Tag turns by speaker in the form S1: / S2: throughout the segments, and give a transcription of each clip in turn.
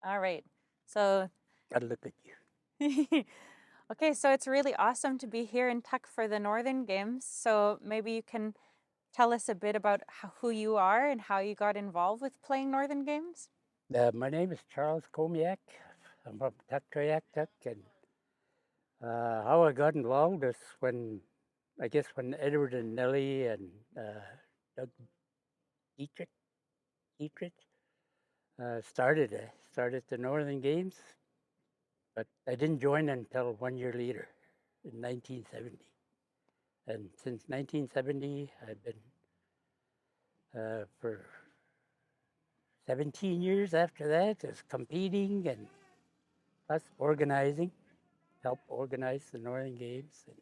S1: All right. So,
S2: Gotta look at you.
S1: okay, so it's really awesome to be here in Tuck for the Northern Games. So maybe you can tell us a bit about who you are and how you got involved with playing Northern Games.
S2: My name is Charles Komiak. I'm from Tuktoyak, Tuk, and how I got involved is I guess, when Edward and Nellie and Doug Dietrich, Dietrich started the Northern Games, but I didn't join until 1 year later, in 1970. And since 1970, I've been for 17 years after that, is competing and plus organizing, help organize the Northern Games. And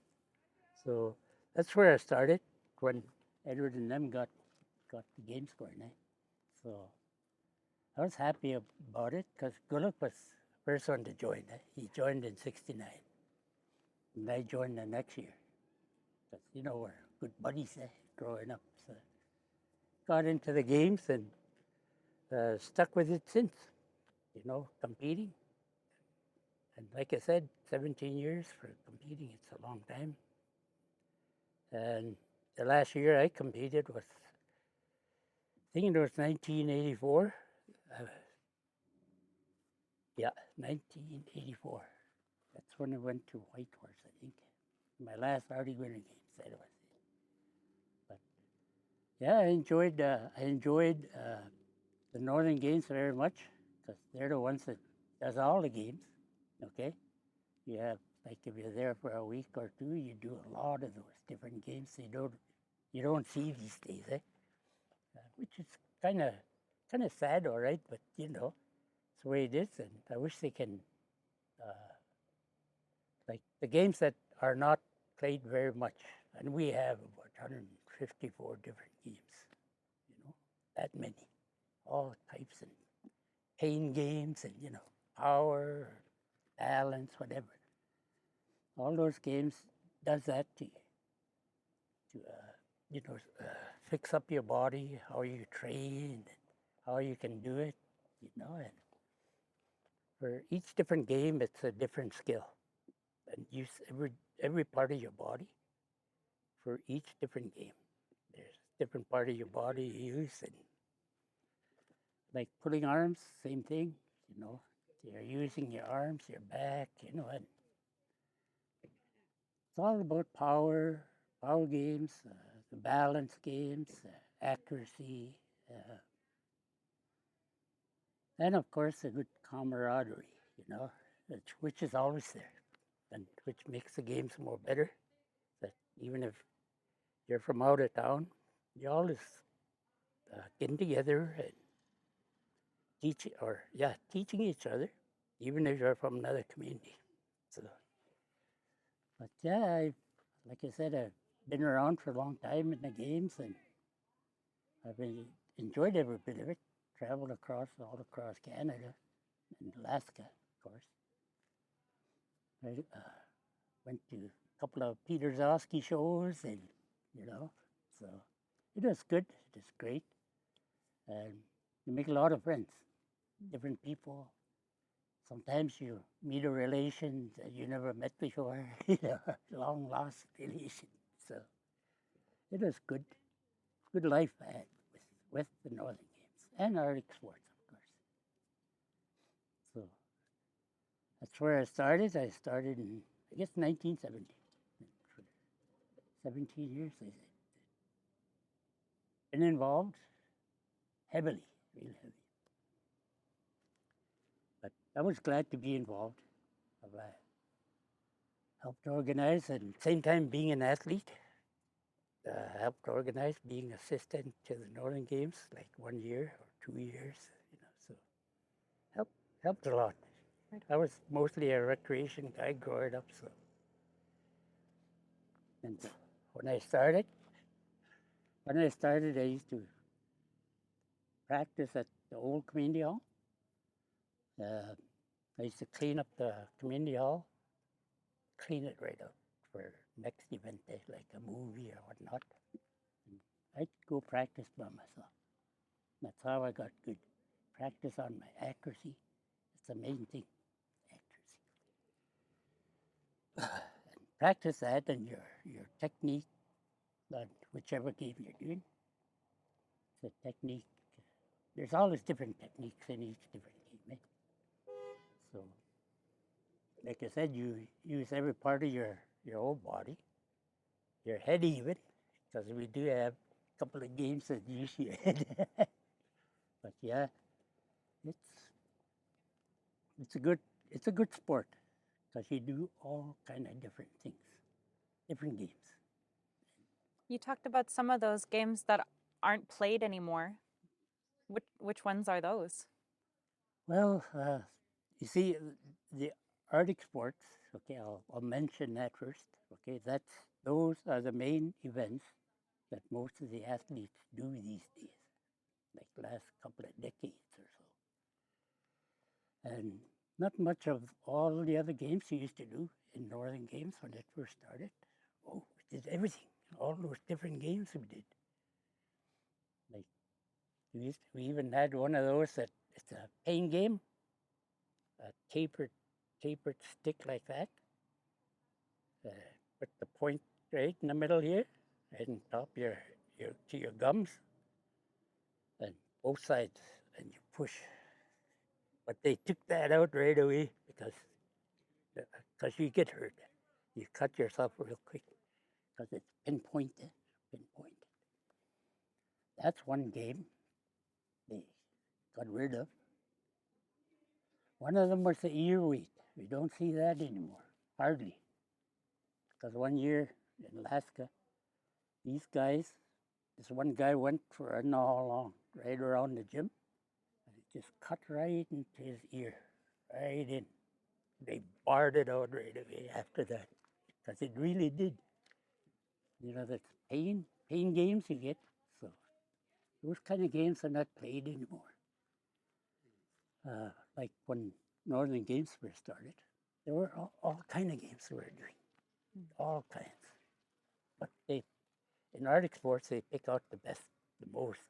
S2: so that's where I started when Edward and them got the games going. Eh? So I was happy about it because Guluk was the first one to join. Eh? He joined in '69, and I joined the next year. Because, we're good buddies growing up. So got into the games and stuck with it since, competing. And like I said, 17 years for competing, it's a long time. And the last year I competed was, I think it was 1984. Uh, yeah, 1984. That's when I went to Whitehorse, I think. My last Artie Winter Games, that was it. But yeah, I enjoyed the Northern Games very much because they're the ones that does all the games. Okay, you have, like, if you're there for a week or two, you do a lot of those different games you don't see these days, which is kind of sad, all right, but it's the way it is, and I wish they can, uh, like, the games that are not played very much, and we have about 154 different games, that many, all types, and pain games, and power, balance, whatever. All those games does that to you, to fix up your body, how you train, how you can do it, and for each different game, it's a different skill, and use every part of your body for each different game. There's different part of your body you use, and like pulling arms, same thing. You know, you're using your arms, your back. And it's all about power games, the balance games, accuracy, uh, and of course a good camaraderie. Which is always there, and which makes the games more better. That even if you're from out of town, you always getting together and teaching each other, even if you're from another community. So, but yeah, like I said, I've been around for a long time in the games, and I've enjoyed every bit of it. Traveled all across Canada and Alaska, of course. I went to a couple of Peter Zosky shows, and you know, so it was good. It was great, and you make a lot of friends, different people. Sometimes you meet a relation that you never met before, long lost relation. So it was good life I had with the Northern Games and Arctic sports, of course. So that's where I started. I started in, I guess, 1970. For 17 years, I said. Been involved heavily, real heavy. But I was glad to be involved. I've helped organize, and at the same time being an athlete. Helped organize, being assistant to the Northern Games, like 1 year or 2 years, so helped helped a lot.
S1: Right.
S2: I was mostly a recreation guy growing up, so. And when I started, I used to practice at the old community hall. Uh, I used to clean up the community hall, clean it right up for next event day, like a movie or whatnot. And I'd go practice by myself. That's how I got good. Practice on my accuracy, the main thing, accuracy. Practice that and your technique on whichever game you're doing. The technique, there's always different techniques in each different game. Eh? So, like I said, you use every part of your whole body, your head even, because we do have a couple of games that use your head. But yeah, it's a good sport because you do all kind of different things, different games.
S1: You talked about some of those games that aren't played anymore. Which ones are those?
S2: Well, you see, the Arctic sports. Okay, I'll mention that first. Okay, those are the main events that most of the athletes do these days, like the last couple of decades or so. And not much of all the other games you used to do in Northern Games when it first started. Oh, we did everything, all those different games we did. Like we even had one of those that it's a pain game, a tapered stick like that. Put the point right in the middle here, and top to your gums, and both sides, and you push. But they took that out right away because you get hurt. You cut yourself real quick because it's pinpointed. That's one game they got rid of. One of them was the ear weight. We don't see that anymore, hardly. Because one year in Alaska, this one guy went for a gnaw along right around the gym, and it just cut right into his ear, right in. They barred it out right away after that, because it really did. You know, that's pain games you get. So those kind of games are not played anymore. Like when Northern Games first started, there were all kind of games we were doing, all kinds. But in Arctic sports, they pick out the best, the most,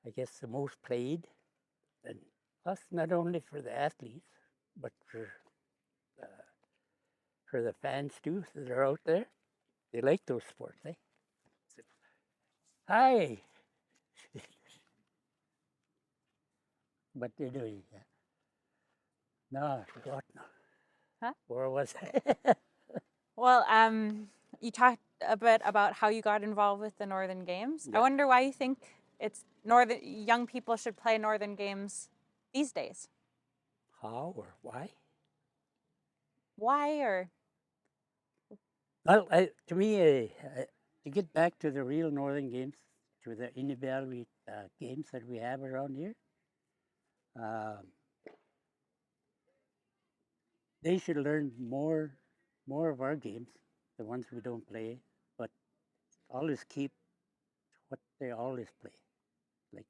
S2: I guess, the most played, and plus not only for the athletes, but for the fans too that are out there. They like those sports, eh? So, hi. But anyway, no, I forgot now.
S1: Huh?
S2: Where was I?
S1: Well, you talked a bit about how you got involved with the Northern Games.
S2: Yeah.
S1: I wonder why you think young people should play Northern Games these days.
S2: How or why?
S1: Why or
S2: Well, to me, to get back to the real Northern Games, to the Inuvialuit games that we have around here, they should learn more of our games, the ones we don't play, but always keep what they always play, like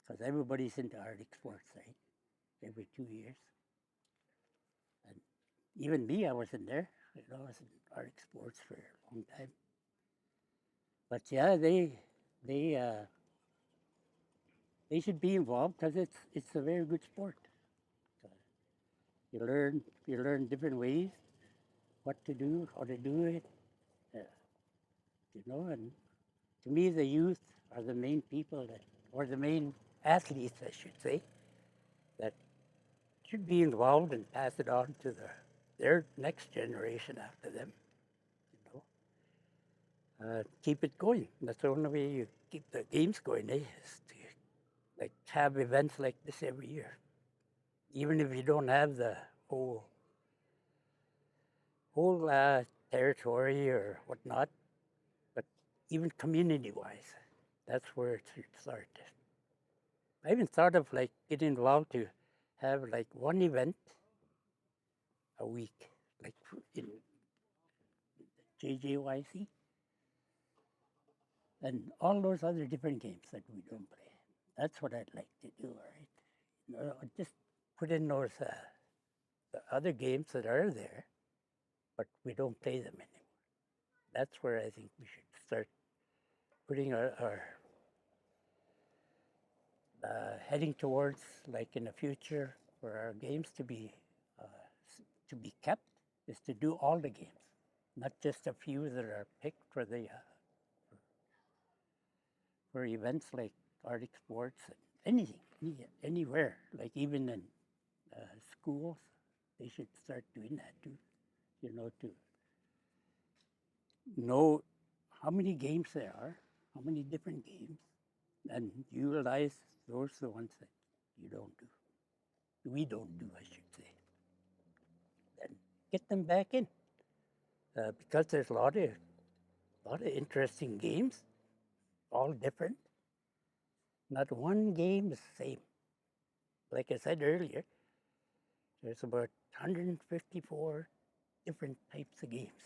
S2: because everybody's into Arctic sports, right? Every 2 years, and even me, I was in there. I was in Arctic sports for a long time. But yeah, they should be involved because it's a very good sport. You learn different ways, what to do, how to do it, And to me, the youth are the main people or the main athletes, I should say, that should be involved and pass it on to their next generation after them. Keep it going. That's the only way you keep the games going, is to have events like this every year. Even if you don't have the whole territory or whatnot, but even community-wise, that's where it should start. I even thought of getting involved to have one event a week, like in JJYC, and all those other different games that we don't play. That's what I'd like to do, all right? Just put in those the other games that are there, but we don't play them anymore. That's where I think we should start putting our heading towards, in the future, for our games to be kept is to do all the games, not just a few that are picked for the for events like Arctic Sports and anything, anywhere. Like even in schools, they should start doing that too. You know, to know how many games there are, how many different games, and utilize those the ones that you don't do. We don't do, I should say. And get them back in because there's a lot of interesting games, all different. Not one game is the same. Like I said earlier, there's about 154 different types of games.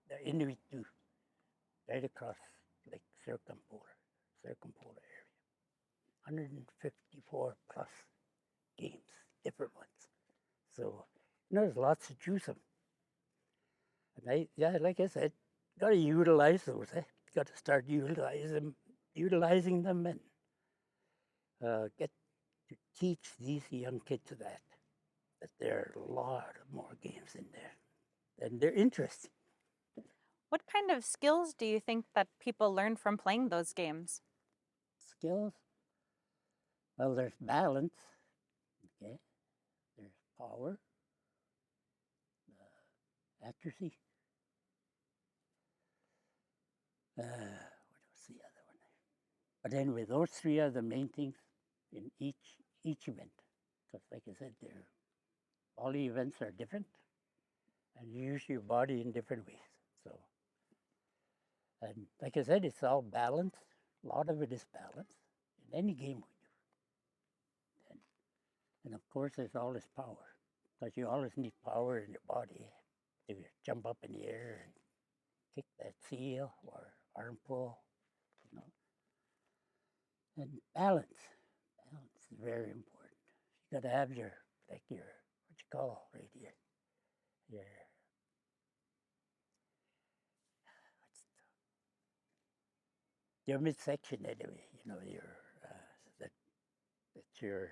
S2: They're Inuit too, right across like circumpolar area. 154 plus games, different ones. So, there's lots to choose from. And like I said, got to utilize those. Got to start utilizing them, and get to teach these young kids that there are a lot more games in there, and they're interesting.
S1: What kind of skills do you think that people learn from playing those games?
S2: Skills. Well, there's balance. Okay. There's power, accuracy. What was the other one? But anyway, those three are the main things in each event. Because, like I said, all the events are different, and you use your body in different ways. So, and like I said, it's all balance. A lot of it is balance in any game we do. And of course, there's always power, because you always need power in your body to jump up in the air and kick that seal or arm pull, you know. And balance is very important. You got to have your what you call right here, your midsection anyway. You know, that's your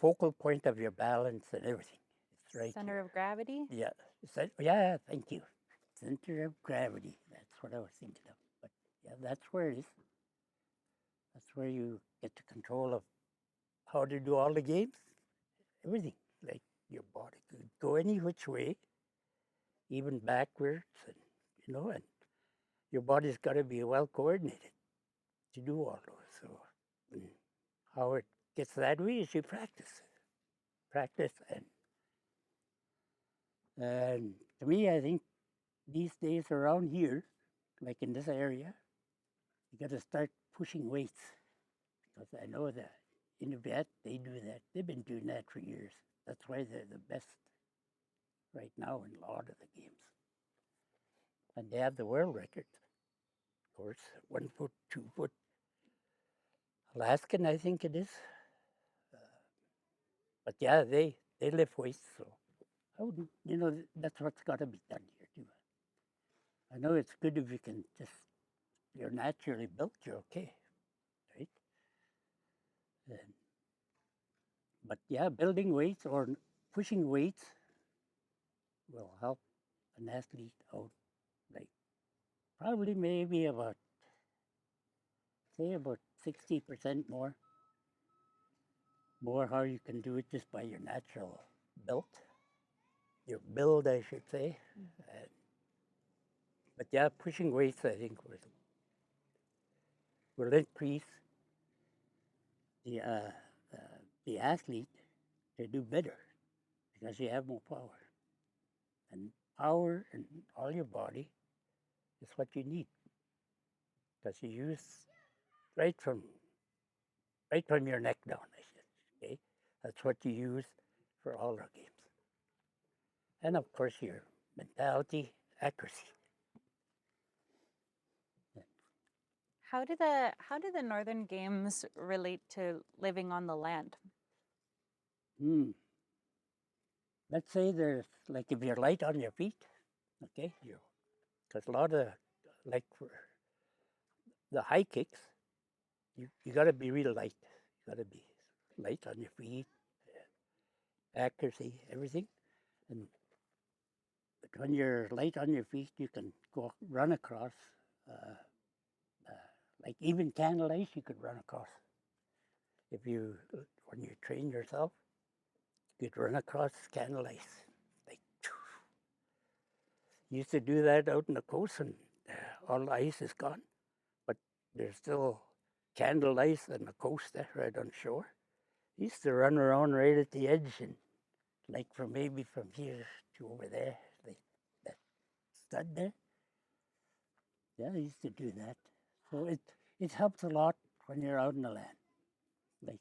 S2: focal point of your balance and everything. It's right
S1: Center
S2: here.
S1: of gravity?
S2: Yeah. Yeah, thank you. Center of gravity. That's what I was thinking of. But yeah, that's where it is. That's where you get the control of how to do all the games. Everything. Like your body could go any which way, even backwards, and and your body's got to be well coordinated to do all those. So how it gets that way is you practice, and to me, I think these days around here, like in this area, you got to start pushing weights, because I know that in Tibet they do that. They've been doing that for years. That's why they're the best right now in a lot of the games, and they have the world record. Of course, 1 foot, 2 foot. Alaskan, I think it is. But yeah, they lift weights, so I wouldn't, that's what's got to be done here too. I know it's good if you can you're naturally built, you're okay, right? But yeah, building weights or pushing weights will help an athlete out, like probably maybe about 60% more how you can do it just by your natural your build, I should say. But yeah, pushing weights, I think, will increase the athlete to do better, because you have more power. And power in all your body is what you need, because you use right from your neck down, I said. Okay, that's what you use for all our games. And of course, your mentality, accuracy.
S1: How do the Northern Games relate to living on the land?
S2: Let's say there's, like, if you're light on your feet, okay, because a lot of, like, for the high kicks, you got to be real light. You got to be light on your feet, accuracy, everything. And but when you're light on your feet, you can go run across, uh, like even candle ice, you could run across. If you, when you train yourself, you could run across candle ice. Like, used to do that out in the coast, and all the ice is gone, but there's still candle ice on the coast there, right on shore. Used to run around right at the edge, and like from maybe from here to over there, like that stud there. Yeah, I used to do that. So it helps a lot when you're out in the land. Like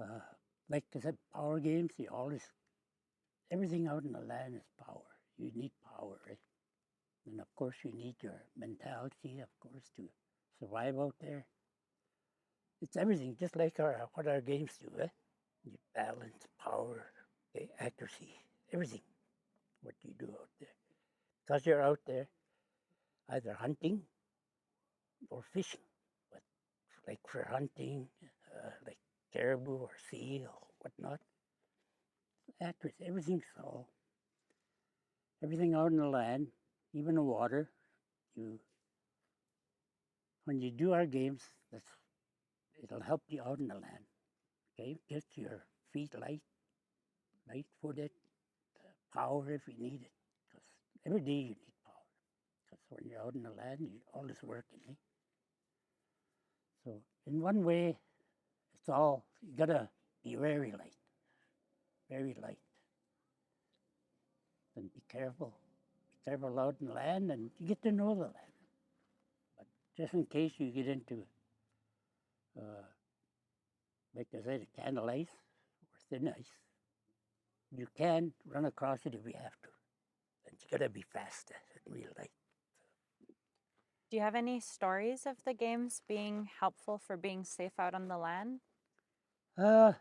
S2: uh, like I said, power games. You always everything out in the land is power. You need power, right? And of course, you need your mentality, of course, to survive out there. It's everything, just like what our games do, eh? Your balance, power, accuracy, everything. What you do out there, because you're out there either hunting or fishing. But like for hunting, like caribou or seal or whatnot, accuracy, everything's all everything out in the land, even the water. You when you do our games, it'll help you out in the land. Okay, get your feet light-footed, power if you need it, because every day you need power. Because when you're out in the land, you're always working. Eh? So in one way, it's all you gotta be very light, and be careful. Be careful out in the land, and you get to know the land. But just in case you get into, uh, like I said, candle ice or thin ice, you can run across it if you have to. And you gotta be fast and real light.
S1: Do you have any stories of the games being helpful for being safe out on the land?
S2: Uh,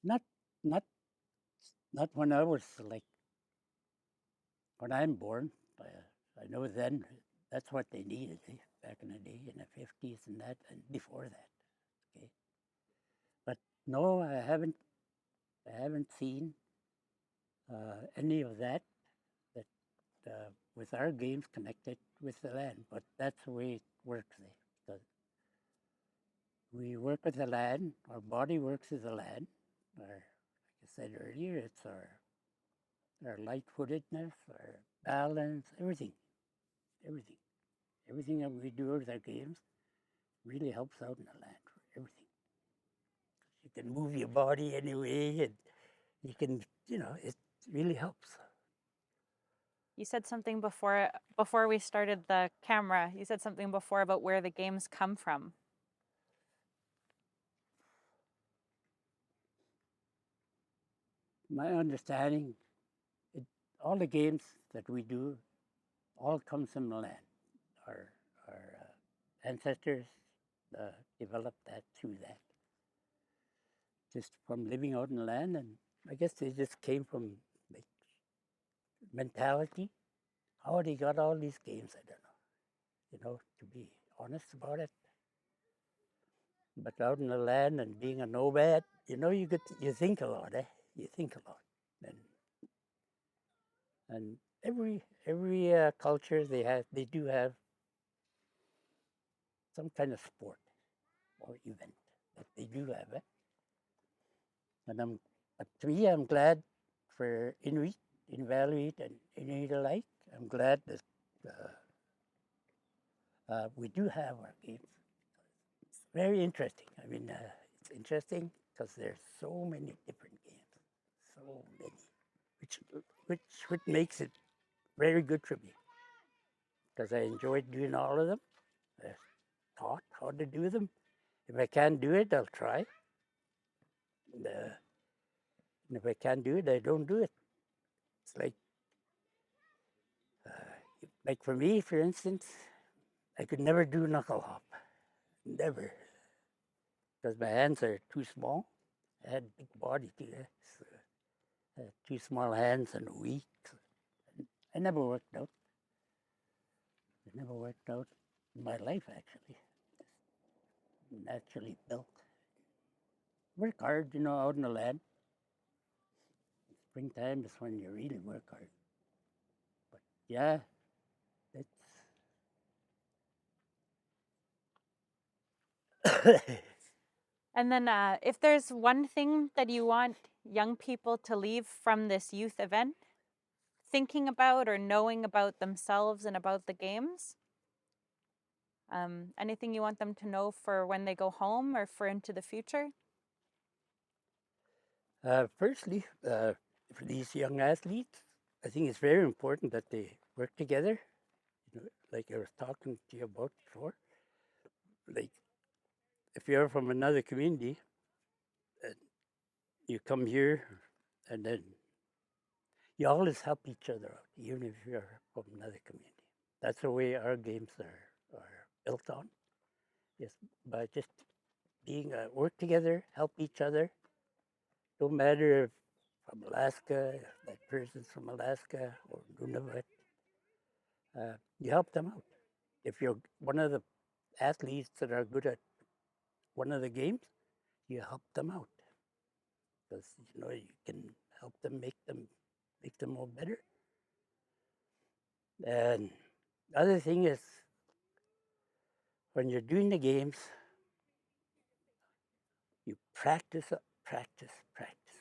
S2: not not not when I was like when I'm born. I know then that's what they needed back in the day in the 50s and that and before that. Okay, but no, I haven't seen any of that that with our games connected with the land. But that's the way it works. Because we work with the land. Our body works with the land. Like I said earlier, it's our light-footedness, our balance, everything, everything that we do with our games really helps out in the land. Everything. You can move your body anyway, and you can, it really helps.
S1: You said something before we started the camera. You said something before about where the games come from.
S2: My understanding, all the games that we do, all comes from the land. Our ancestors developed that through that, just from living out in the land, and I guess they just came from like mentality. How they got all these games, I don't know. To be honest about it. But out in the land and being a nomad, you think a lot, eh? You think a lot, and every culture they do have some kind of sport or event that they do have, eh? And to me, I'm glad for Inuit, Inuit, and Inuit alike. I'm glad that we do have our games. It's very interesting. I mean, it's interesting because there's so many different games, so many, which which makes it very good for me because I enjoyed doing all of them. I taught how to do them. If I can't do it, I'll try. And if I can't do it, I don't do it. It's like for me, for instance, I could never do knuckle hop, never, because my hands are too small. I had big body too, so I had too small hands and weak. And I never worked out. It never worked out in my life actually. naturally built. Work hard, out in the land. Springtime is when you really work hard. But yeah, it's
S1: And then, if there's one thing that you want young people to leave from this youth event, thinking about or knowing about themselves and about the games, anything you want them to know for when they go home or for into the future?
S2: firstly, for these young athletes, I think it's very important that they work together. Like I was talking to you about before. Like if you're from another community, and you come here, and then you always help each other out, even if you're from another community. That's the way our games are built on. Is by just being work together, help each other. Don't matter if from Alaska, if that person's from Alaska or Nunavut, you help them out. If you're one of the athletes that are good at one of the games, you help them out because you can help them make them more better. And the other thing is when you're doing the games, you practice, practice, practice,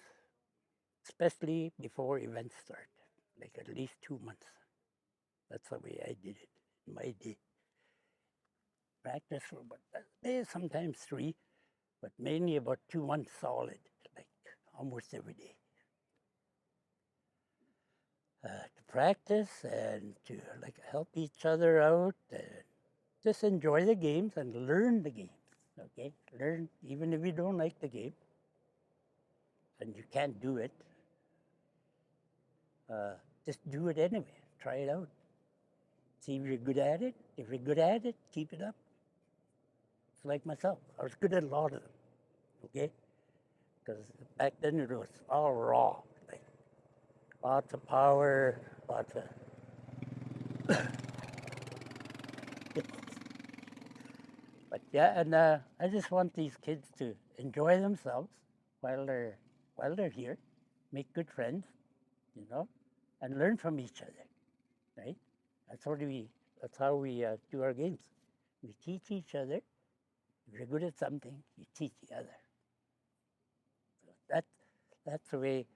S2: especially before events start, like at least 2 months. That's the way I did it in my day. Practice for about sometimes 3, but mainly about 2 months solid, like almost every day. To practice and to like help each other out and just enjoy the games and learn the games. Okay, learn even if you don't like the game and you can't do it. Just do it anyway. Try it out. See if you're good at it. If you're good at it, keep it up. It's like myself. I was good at a lot of them. Okay, because back then it was all raw, like lots of power, lots of. But yeah, and I just want these kids to enjoy themselves while they're here, make good friends, and learn from each other, right? That's how we do our games. We teach each other. If you're good at something, you teach the other. So that's the way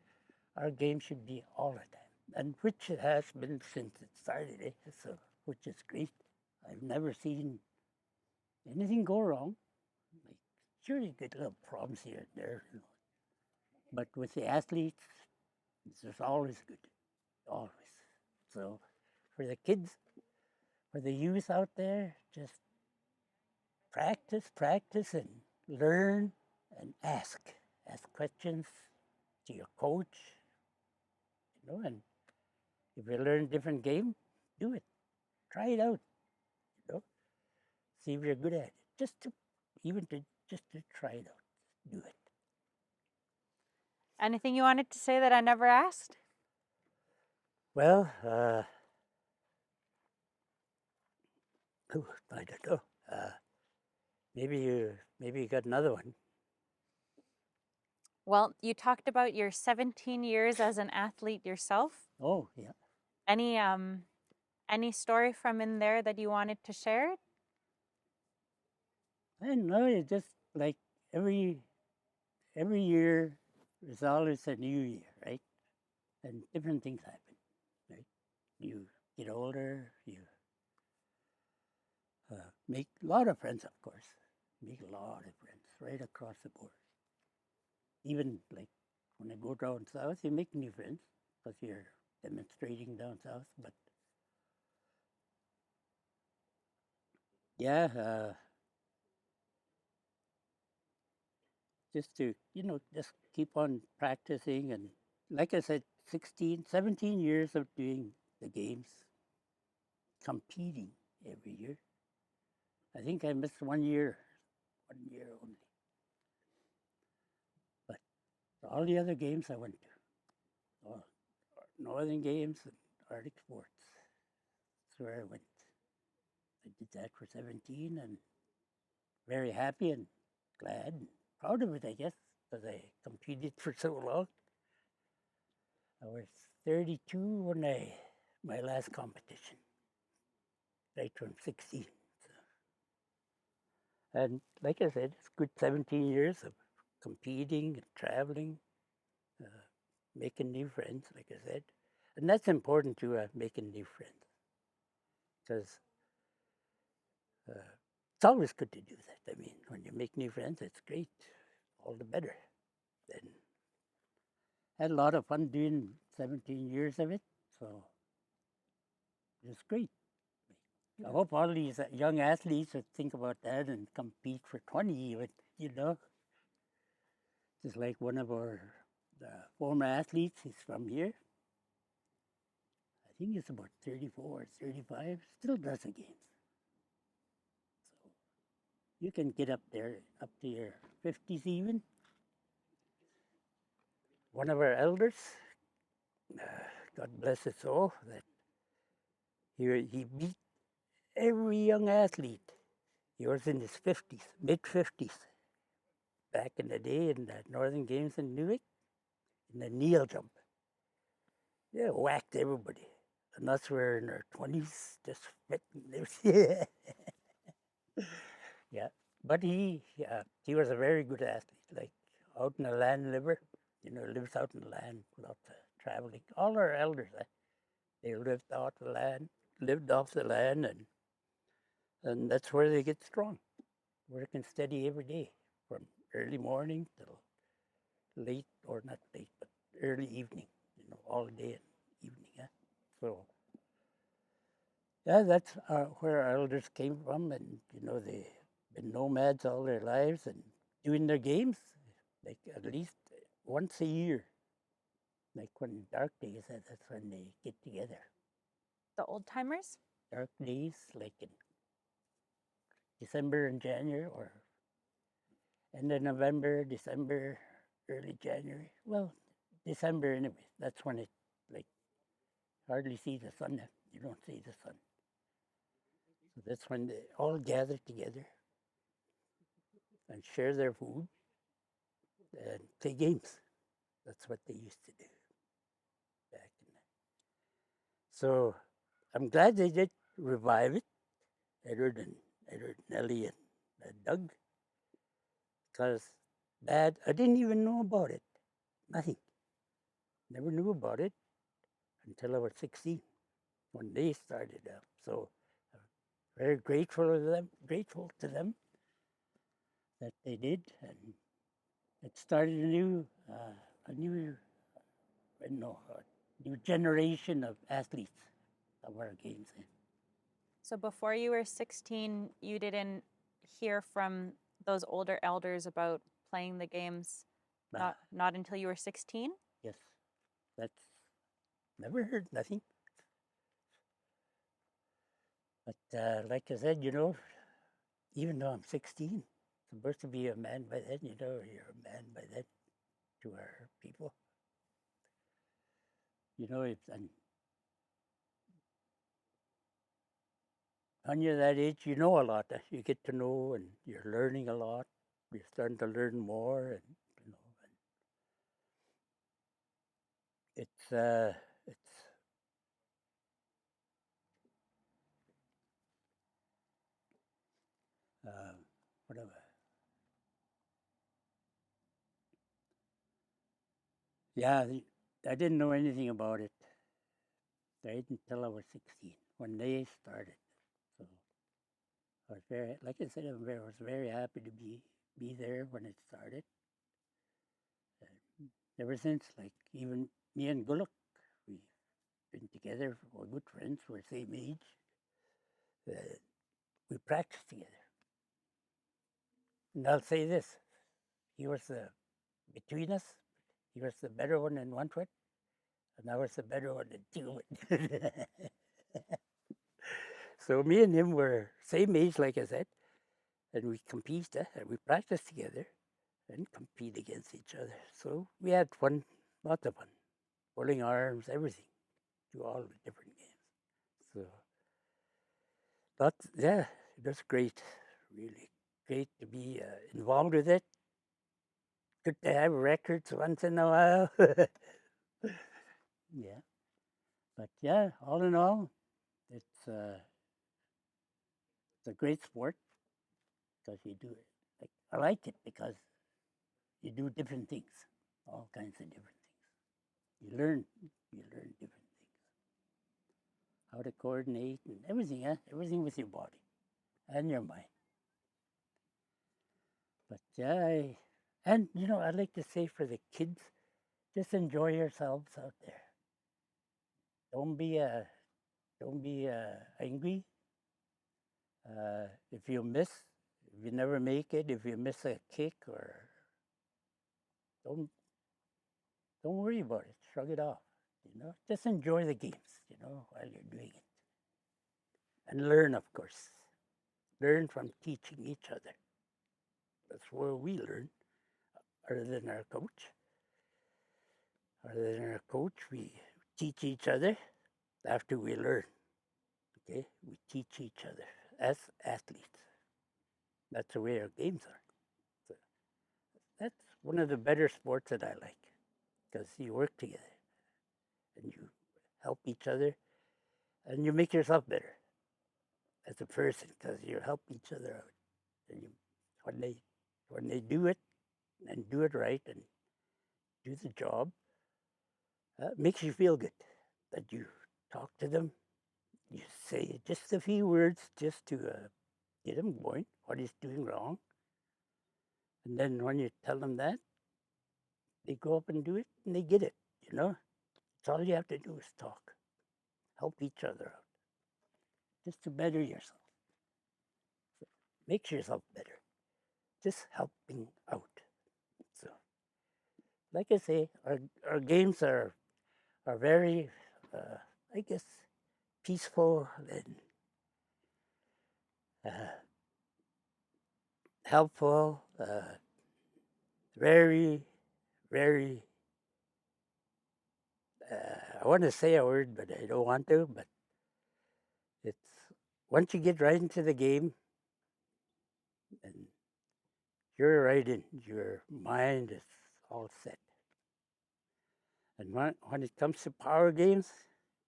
S2: our game should be all the time, and which it has been since it started. So which is great. I've never seen anything go wrong. Like, sure, you get little problems here and there, but with the athletes, it's always good, always. So for the kids, for the youth out there, just practice, practice, and learn and ask questions to your coach, and if you learn a different game, do it, try it out, see if you're good at it. Just to try it out, do it.
S1: Anything you wanted to say that I never asked?
S2: Well, I don't know. Maybe you got another one.
S1: Well, you talked about your 17 years as an athlete yourself.
S2: Oh, yeah.
S1: Any story from in there that you wanted to share?
S2: I don't know. It's just like every year, there's always a new year, right? And different things happen, right? You get older, you make a lot of friends, of course. Make a lot of friends right across the board. Even like when I go down south, you make new friends because you're demonstrating down south. But yeah, just to just keep on practicing, and like I said, 17 years of doing the games, competing every year. I think I missed 1 year only, but all the other games I went to, all Northern Games and Arctic Sports. That's where I went. I did that for 17 and very happy, and glad and proud of it, I guess, because I competed for so long. I was 32 when my last competition, right from 16. And like I said, it's good 17 years of competing and traveling, uh, making new friends, like I said. And that's important too, making new friends, because it's always good to do that. I mean, when you make new friends, it's great, all the better. Then had a lot of fun doing 17 years of it, so it's great. I hope all these young athletes would think about that and compete for 20 even, you know. Just like one of our former athletes, he's from here. I think he's about 34, 35, still does the games. So you can get up there, up to your 50s even. One of our elders, God bless his soul, that he beat every young athlete. He was in his 50s, mid 50s, back in the day in the Northern Games in Newark, in the kneel jump. Yeah, whacked everybody. And us were in our 20s, just fitting. Yeah, but he was a very good athlete, like out in the land liver, lives out in the land, lots of traveling. All our elders, they lived off the land, and that's where they get strong, working steady every day, from early morning till late, or not late, but early evening, all day and evening. Yeah? So, yeah, that's where our elders came from, and they've been nomads all their lives and doing their games, like at least once a year. Like when dark days, that's when they get together.
S1: The old timers?
S2: Dark days, like in December and January, or end of November, December, early January. Well, December anyway. That's when it like hardly see the sun. You don't see the sun. So that's when they all gather together and share their food and play games. That's what they used to do back in the. So I'm glad they did revive it, Edward, Nellie, and Doug, because I didn't even know about it. Nothing. Never knew about it until I was 16 when they started up. So I'm very grateful to them that they did, and it started a new, new generation of athletes of our games.
S1: So before you were 16, you didn't hear from those older elders about playing the games, not until you were 16?
S2: Yes, that's never heard nothing. But like I said, even though I'm 16, supposed to be a man by then, you're a man by then to our people. And when you're that age, you know a lot. You get to know, and you're learning a lot. You're starting to learn more, and it's whatever. Yeah, I didn't know anything about it right until I was 16 when they started. So I was like I said, I was very happy to be there when it started. Ever since, like even me and Guluk, we've been together. We're good friends. We're same age. We practice together. And I'll say this: he was between us. He was the better one in one foot, and I was the better one in two. So me and him were same age, like I said, and we compete and we practice together and compete against each other. So we had fun, lots of fun, pulling arms, everything, do all the different games. So, but yeah, it was great, really great to be involved with it. Good to have records once in a while. Yeah, but yeah, all in all, it's a great sport because you do it. Like I like it because you do different things, all kinds of different things. You learn different things, how to coordinate and everything, everything with your body and your mind. But yeah, and I'd like to say for the kids, just enjoy yourselves out there. Don't be angry if you miss, if you never make it, if you miss a kick, or don't don't worry about it. Shrug it off. Just enjoy the games. While you're doing it, and learn, of course. Learn from teaching each other. That's where we learn, other than our coach. Other than our coach, we teach each other after we learn. Okay, we teach each other as athletes. That's the way our games are. So that's one of the better sports that I like because you work together and you help each other and you make yourself better as a person because you help each other out. And when they do it and do it right and do the job, it makes you feel good that you talk to them. You say just a few words just to get him going, what he's doing wrong. And then when you tell them that, they go up and do it and they get it, It's all you have to do is talk, help each other out, just to better yourself. So makes yourself better, just helping out. So, like I say, our games are very, I guess, peaceful and helpful, very, very, I want to say a word, but I don't want to, but it's once you get right into the game and you're right in, your mind is all set. And when it comes to power games,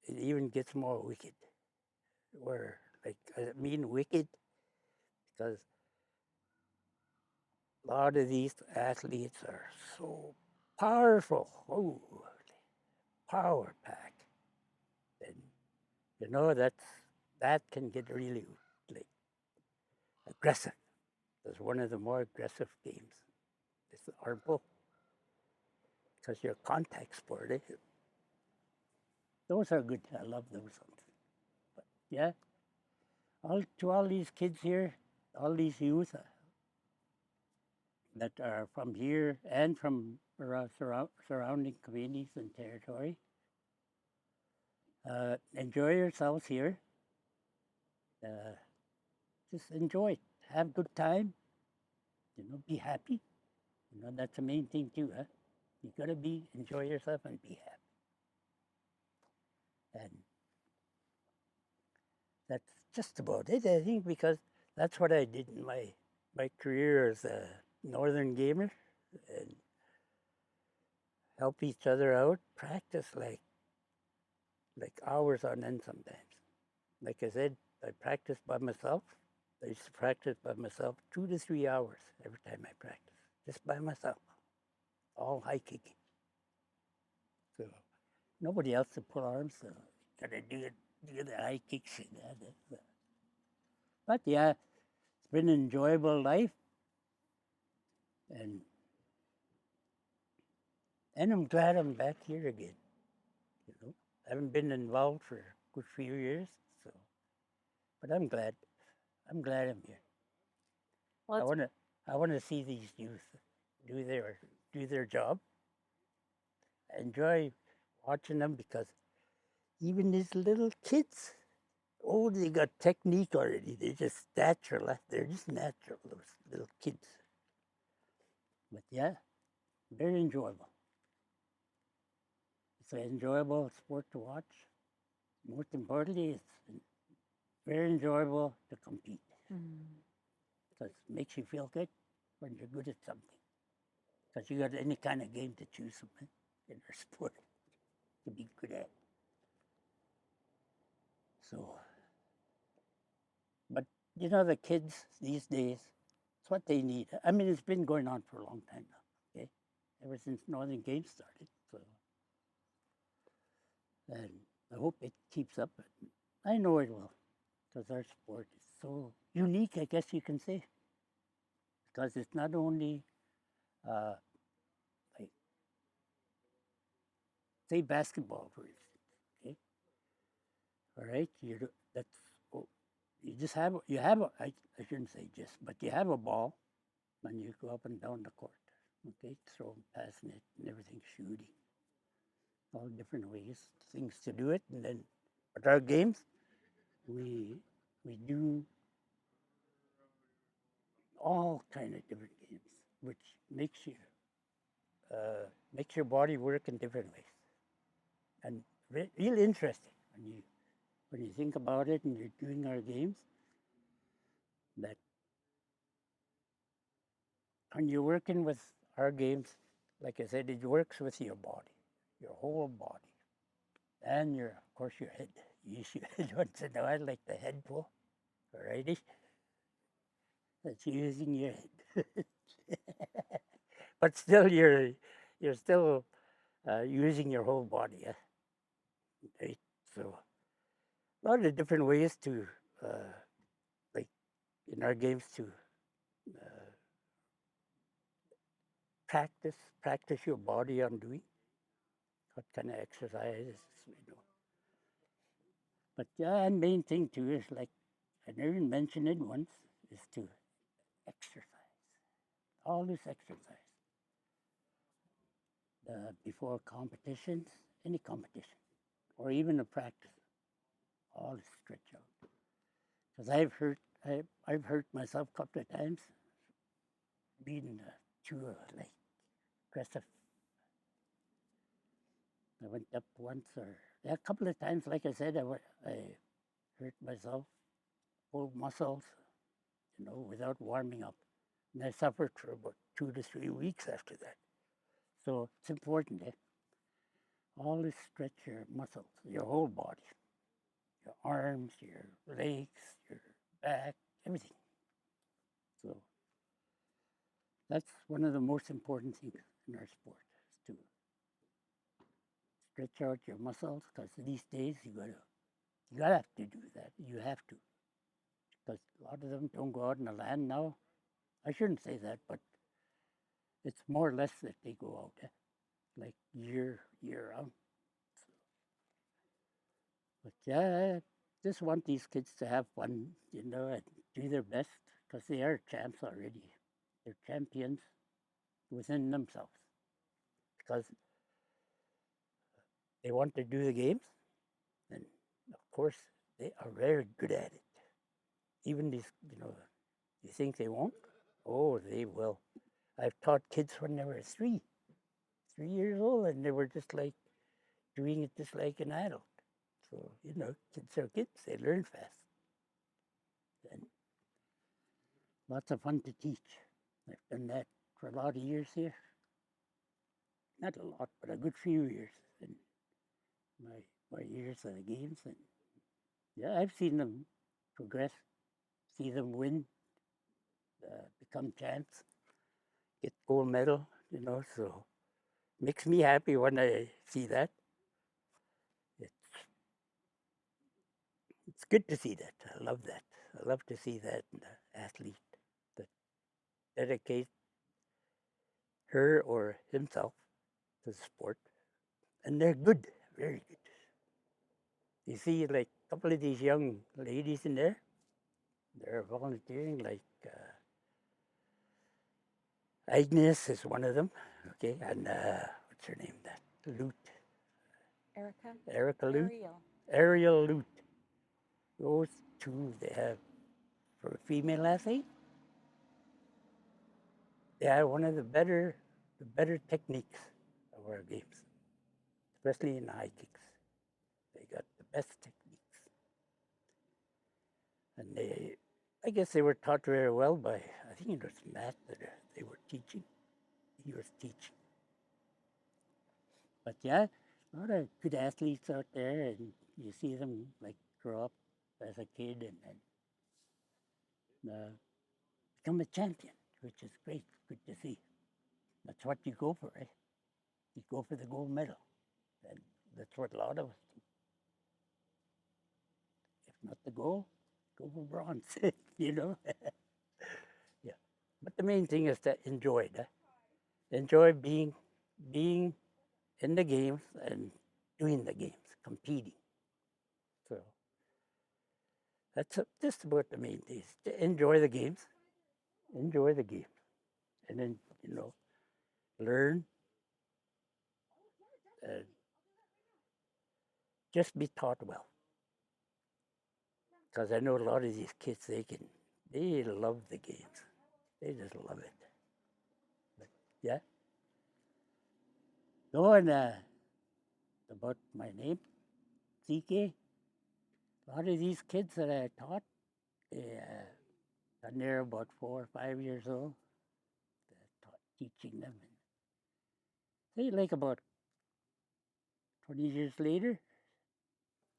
S2: it even gets more wicked. Where, like, I mean wicked, because a lot of these athletes are so powerful. Oh, power pack. And that can get really like aggressive. It's one of the more aggressive games. It's the hardball because you're a contact sport. Those are good. I love those ones. But yeah, all these kids here, all these youth that are from here and from surrounding communities and territory, enjoy yourselves here. Uh, just enjoy it. Have good time. Be happy. That's the main thing too, huh? You gotta enjoy yourself and be happy. And that's just about it, I think, because that's what I did in my career as a northern gamer, and help each other out, practice like hours on end sometimes. Like I said, I practiced by myself. I used to practice by myself 2 to 3 hours every time I practice, just by myself, all high kicking. So nobody else to pull arms, so gotta do the high kicks and that. But yeah, it's been an enjoyable life, and I'm glad I'm back here again. I haven't been involved for a good few years, so but I'm glad. I'm glad I'm here.
S1: Well,
S2: I
S1: it's
S2: wanna I wanna see these youth do their job. I enjoy watching them because even these little kids, oh, they got technique already. They're just natural. They're just natural, those little kids. But yeah, very enjoyable. It's an enjoyable sport to watch. Most importantly, it's very enjoyable to compete.
S1: mm,
S2: because it makes you feel good when you're good at something. Because you got any kind of game to choose from in our sport to be good at. So, but you know, the kids these days, it's what they need. I mean, it's been going on for a long time now, okay? Ever since Northern Games started. So, and I hope it keeps up. I know it will, because our sport is so unique, I guess you can say. Because it's not only, like, say basketball, for instance, okay? All right, that's oh, you just have I shouldn't say just, but you have a ball, and you go up and down the court, okay, throwing, passing it, and everything, shooting, all different ways, things to do it, and then, but our games, we do all kind of different games, which makes your body work in different ways, and really interesting when you think about it and you're doing our games. That when you're working with our games, like I said, it works with your body, your whole body, and of course your head. You use your head once in a while, like the head pull, alrighty? That's using your head. But still, you're still using your whole body, right? So a lot of different ways to, like in our games, to uh, practice your body on doing what kind of exercises, you know. But yeah, and main thing too is, like I never mentioned it once, is to exercise. Always exercise. Before competitions, any competition, or even a practice, always stretch out. Because I've hurt myself a couple of times being too like aggressive. I went up once, or yeah, a couple of times, like I said, I hurt myself, pulled muscles, you know, without warming up. And I suffered for about 2 to 3 weeks after that. So it's important, eh? Always stretch your muscles, your whole body, your arms, your legs, your back, everything. So that's one of the most important things in our sport, is to stretch out your muscles, because these days you gotta have to do that. You have to, because a lot of them don't go out in the land now. I shouldn't say that, but it's more or less that they go out, like year round. But yeah, I just want these kids to have fun, you know, and do their best, because they are champs already. They're champions within themselves, because they want to do the games, and of course they are very good at it. Even these, you know, you think they won't? Oh, they will. I've taught kids when they were 3 years old, and they were just like doing it just like an adult. So, you know, kids are kids, they learn fast. And lots of fun to teach. I've done that for a lot of years here. Not a lot, but a good few years in my years of the games. And yeah, I've seen them progress, see them win, become champs, get gold medal, you know, so makes me happy when I see that. It's it's good to see that. I love that. I love to see that in an athlete that dedicates her or himself to the sport, and they're good, very good. You see, like a couple of these young ladies in there, they're volunteering. Like Agnes is one of them, okay, and what's her name? That Lute,
S1: Erica?
S2: Erica Lute,
S1: Ariel.
S2: Ariel Lute. Those two they have for a female athlete. They are one of the better techniques of our games, especially in high kicks. They got the best techniques, and I guess they were taught very well by, I think it was Matt that they were teaching. He was teaching. But yeah, a lot of good athletes out there, and you see them like grow up as a kid and then become a champion, which is great. Good to see. That's what you go for, right? You go for the gold medal, and that's what a lot of us do. If not the gold, go for bronze. you know. Yeah. But the main thing is to enjoy it. Enjoy being in the games and doing the games, competing. So that's just about the main thing. Is to enjoy the games, and then learn and just be taught well. Because I know a lot of these kids, they love the games. They just love it. But yeah. No, and about my name, CK. A lot of these kids that I taught, when they're about 4 or 5 years old, teaching them. Say like about 20 years later,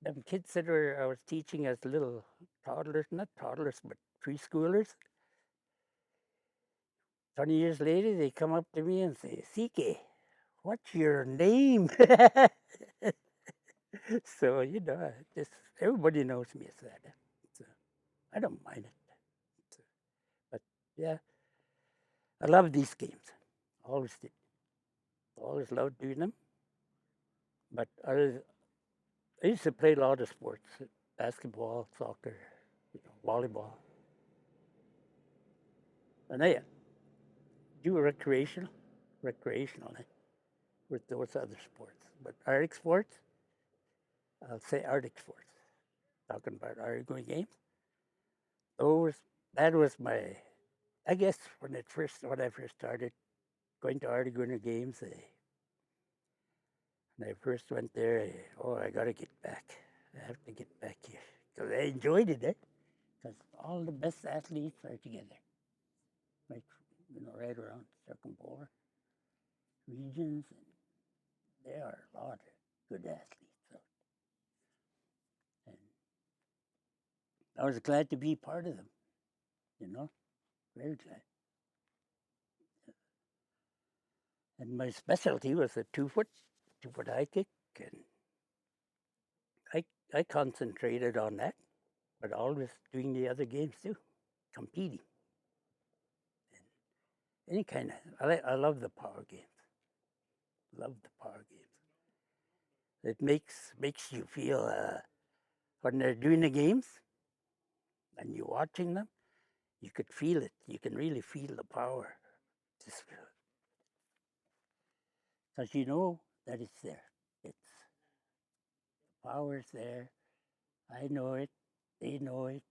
S2: them kids that I was teaching as little toddlers, not toddlers, but preschoolers, 20 years later, they come up to me and say, CK, what's your name? So, just everybody knows me as that. So I don't mind it. So, but yeah, I love these games. Always did. Always loved doing them. But I used to play a lot of sports, basketball, soccer, volleyball. And I do recreational with those other sports. But Arctic sports, I'll say Arctic sports. Talking about Arctic going games. That was my, I guess when I first started going to Arctic Winter Games, when I first went there, I got to get back. I have to get back here because I enjoyed it. Because all the best athletes are together, like right around circumpolar regions, and there are a lot of good athletes. And I was glad to be part of them. Very glad. And my specialty was the 2 foot high kick, and I concentrated on that, but always doing the other games too, competing. And any kind of, I love the power games. Love the power games. It makes you feel when they're doing the games and you're watching them, you could feel it. You can really feel the power. Just because you know that it's there. It's the power's there. I know it. They know it.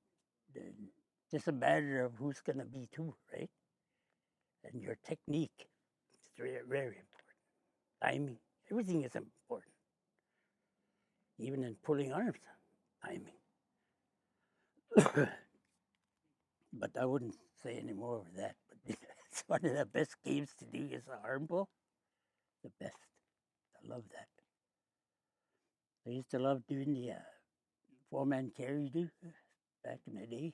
S2: And just a matter of who's going to be two, right? And your technique is very, very important. Timing, everything is important. Even in pulling arms, timing. But I wouldn't say any more of that. But it's one of the best games to do is the arm pull. The best. I love that. I used to love doing the 4-man carry do back in the day.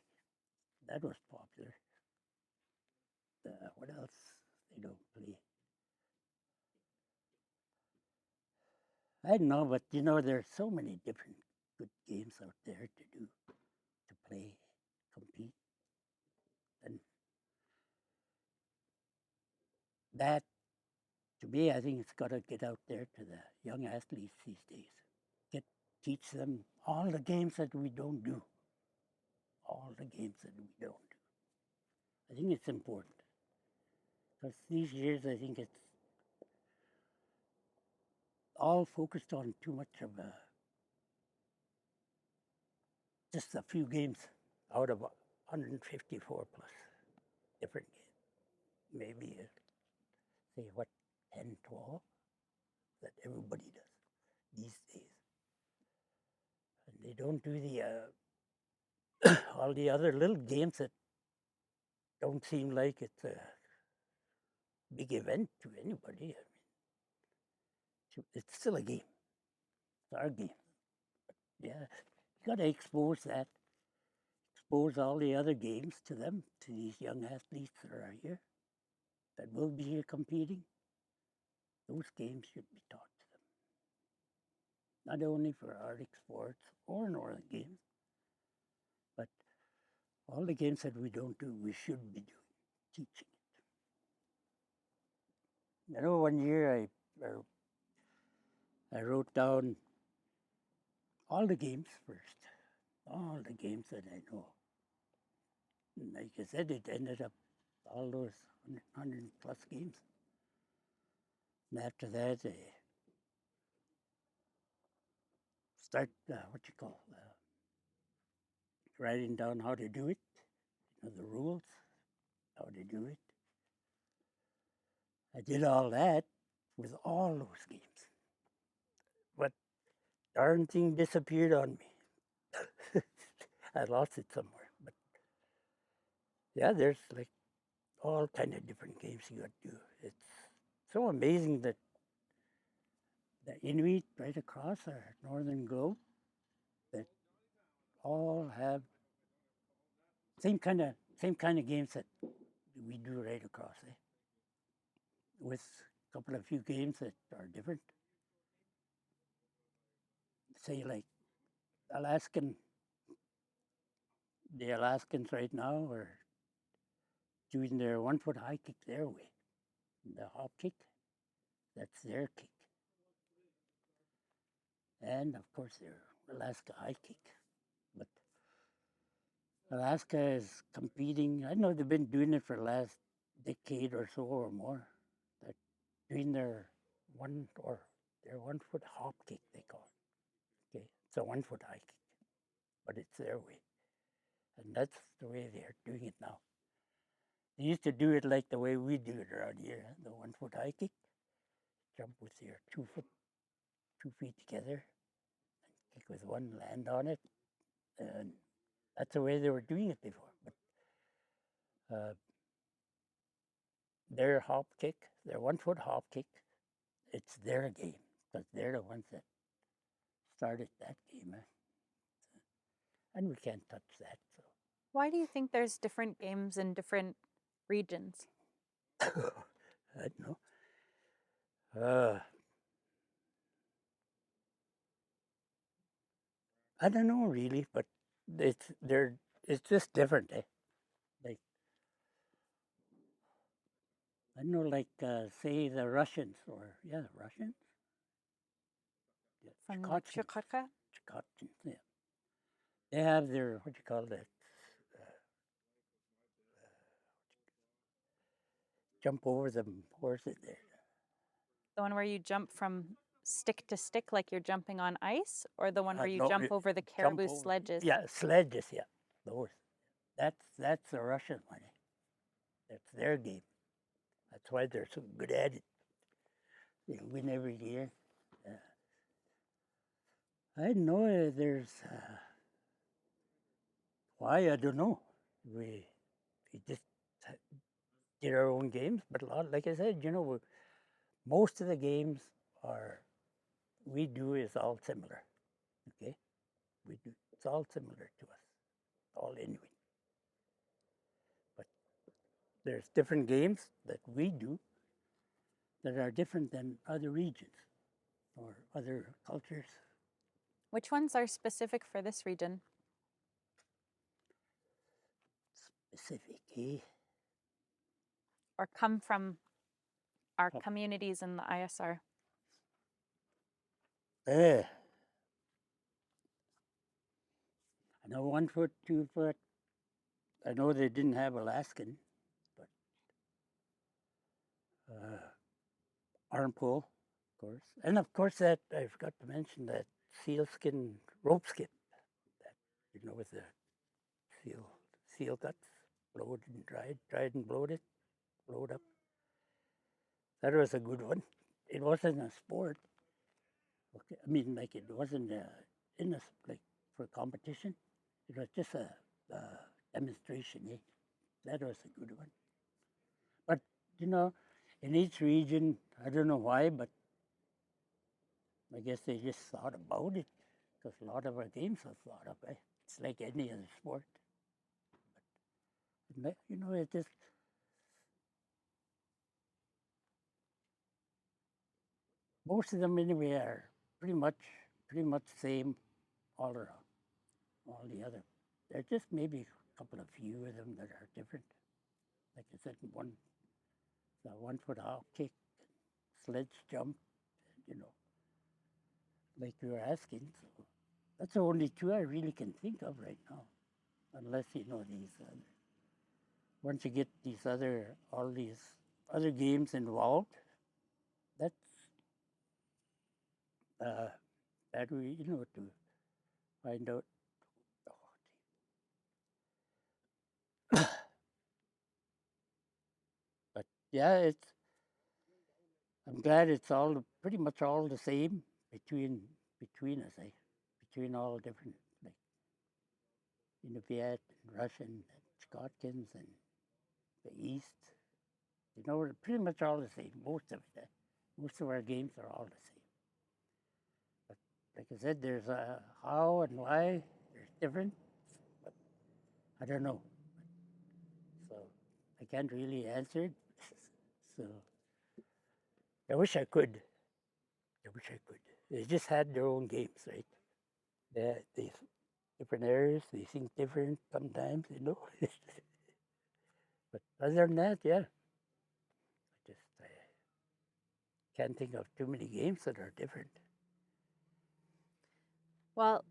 S2: That was popular. What else? They don't play. I don't know, but there's so many different good games out there to do, to play, compete. And that, to me, I think it's got to get out there to the young athletes these days. Teach them all the games that we don't do. All the games that we don't do. I think it's important. Because these years, I think it's all focused on too much of just a few games out of 154 plus different games. Maybe, say, 10, 12 that everybody does these days. And they don't do all the other little games that don't seem like it's a big event to anybody. I mean, it's still a game. It's our game. Yeah, you got to expose that, expose all the other games to them, to these young athletes that are here, that will be here competing. Those games should be taught to them, not only for Arctic sports or Northern games, but all the games that we don't do, we should be doing, teaching it. One year I wrote down all the games first, all the games that I know. And like I said, it ended up all those 100 plus games. And after that, I start writing down how to do it, the rules, how to do it. I did all that with all those games. But darn thing disappeared on me. I lost it somewhere. But yeah, there's like all kind of different games you got to do. It's so amazing that the Inuit right across our northern globe that all have same kind of games that we do right across, with a couple of few games that are different. Say like the Alaskans right now are doing their 1 foot high kick their way. The hop kick, that's their kick. And of course their Alaska high kick. But Alaska is competing. I know they've been doing it for the last decade or so or more. They're doing their 1 foot hop kick, they call it. Okay, it's a 1 foot high kick, but it's their way. And that's the way they're doing it now. They used to do it like the way we do it around here, the 1 foot high kick. Jump with your 2 feet together, and kick with one, land on it. And that's the way they were doing it before. But their hop kick, their 1 foot hop kick, it's their game because they're the ones that started that game. And we can't touch that. So
S1: Why do you think there's different games in different regions?
S2: I don't know. I don't know really, but it's just different. Like I don't know, like say the Russians or the Russians,
S1: From like Chukotka?
S2: Chukotkin, yeah. They have their what you call that jump over the horses there.
S1: The one where you jump from stick to stick like you're jumping on ice, or the one where you
S2: No,
S1: jump over the caribou
S2: over-
S1: sledges?
S2: Yeah, sledges. Yeah, those. That's the Russian one. That's their game. That's why they're so good at it. They win every year. I know there's why I don't know. We just did our own games, but a lot, like I said, most of the games we do is all similar. Okay, we do. It's all similar to us, all Inuit. But there's different games that we do that are different than other regions or other cultures.
S1: Which ones are specific for this region?
S2: Specific, eh?
S1: Or come from our communities in the ISR?
S2: I know 1 foot, 2 foot. I know they didn't have Alaskan, but arm pull, of course. And of course that, I forgot to mention that sealskin rope skip, that, with the seal guts, blowed and dried and blowed up. That was a good one. It wasn't a sport. Okay, I mean, like it wasn't like for competition. It was just a demonstration. Eh? That was a good one. But you know, in each region, I don't know why, but I guess they just thought about it because a lot of our games are thought of. Eh? It's like any other sport. You know, it just most of them anyway are pretty much same all around. All the other, there's just maybe a couple of few of them that are different. Like I said, the 1 foot hop kick, sledge jump, you know, like you were asking. So that's the only two I really can think of right now, unless you know these. Once you get all these other games involved, that's that we to find out. But yeah, I'm glad it's all pretty much all the same between us, between all different like Viet and Russian and Scotkins and the East. You know, we're pretty much all the same. Most of it, most of our games are all the same. But like I said, there's a how and why there's different, but I don't know. So I can't really answer it. So I wish I could. I wish I could. They just had their own games, right? These different areas, they think different sometimes, you know. But other than that, yeah, I can't think of too many games that are different.
S1: Well,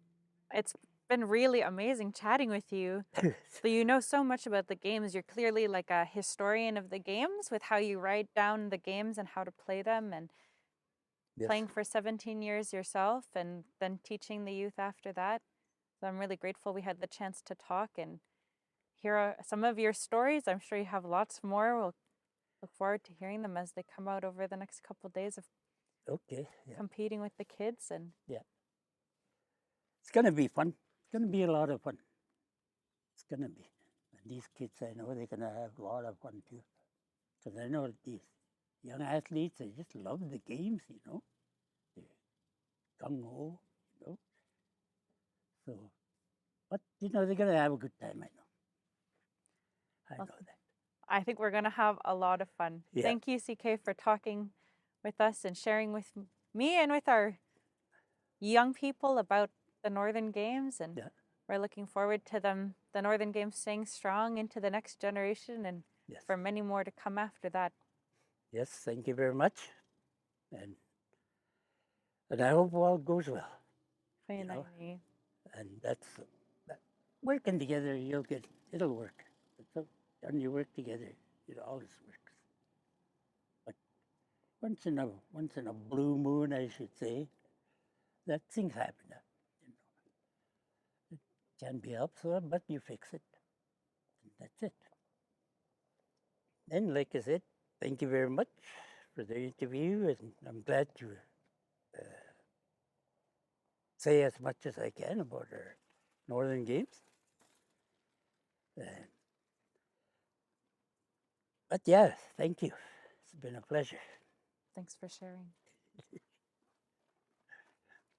S1: it's been really amazing chatting with you. But you know so much about the games. You're clearly like a historian of the games with how you write down the games and how to play them, and
S2: Yes.
S1: playing for 17 years yourself and then teaching the youth after that. So I'm really grateful we had the chance to talk and hear some of your stories. I'm sure you have lots more. We'll look forward to hearing them as they come out over the next couple of days of
S2: Okay. Yeah.
S1: competing with the kids. And
S2: Yeah. It's gonna be fun. It's gonna be a lot of fun. It's gonna be. And these kids, I know they're gonna have a lot of fun too. Because I know these young athletes, they just love the games, you know. They're gung ho, you know. So, but you know, they're gonna have a good time. I know. I
S1: well,
S2: know that.
S1: I think we're going to have a lot of fun.
S2: Yeah.
S1: Thank you, CK, for talking with us and sharing with me and with our young people about the Northern Games. And
S2: Yeah.
S1: we're looking forward to the Northern Games staying strong into the next generation and
S2: Yes.
S1: for many more to come after that.
S2: Yes. Thank you very much. And I hope all goes well. You know, and that's that, working together. It'll work. So when you work together, it always works. But once in a blue moon, I should say, that things happen. You know, it can be helped, but you fix it. And that's it. And like I said, thank you very much for the interview, and I'm glad to say as much as I can about our Northern Games. But yeah, thank you. It's been a pleasure.
S1: Thanks for sharing.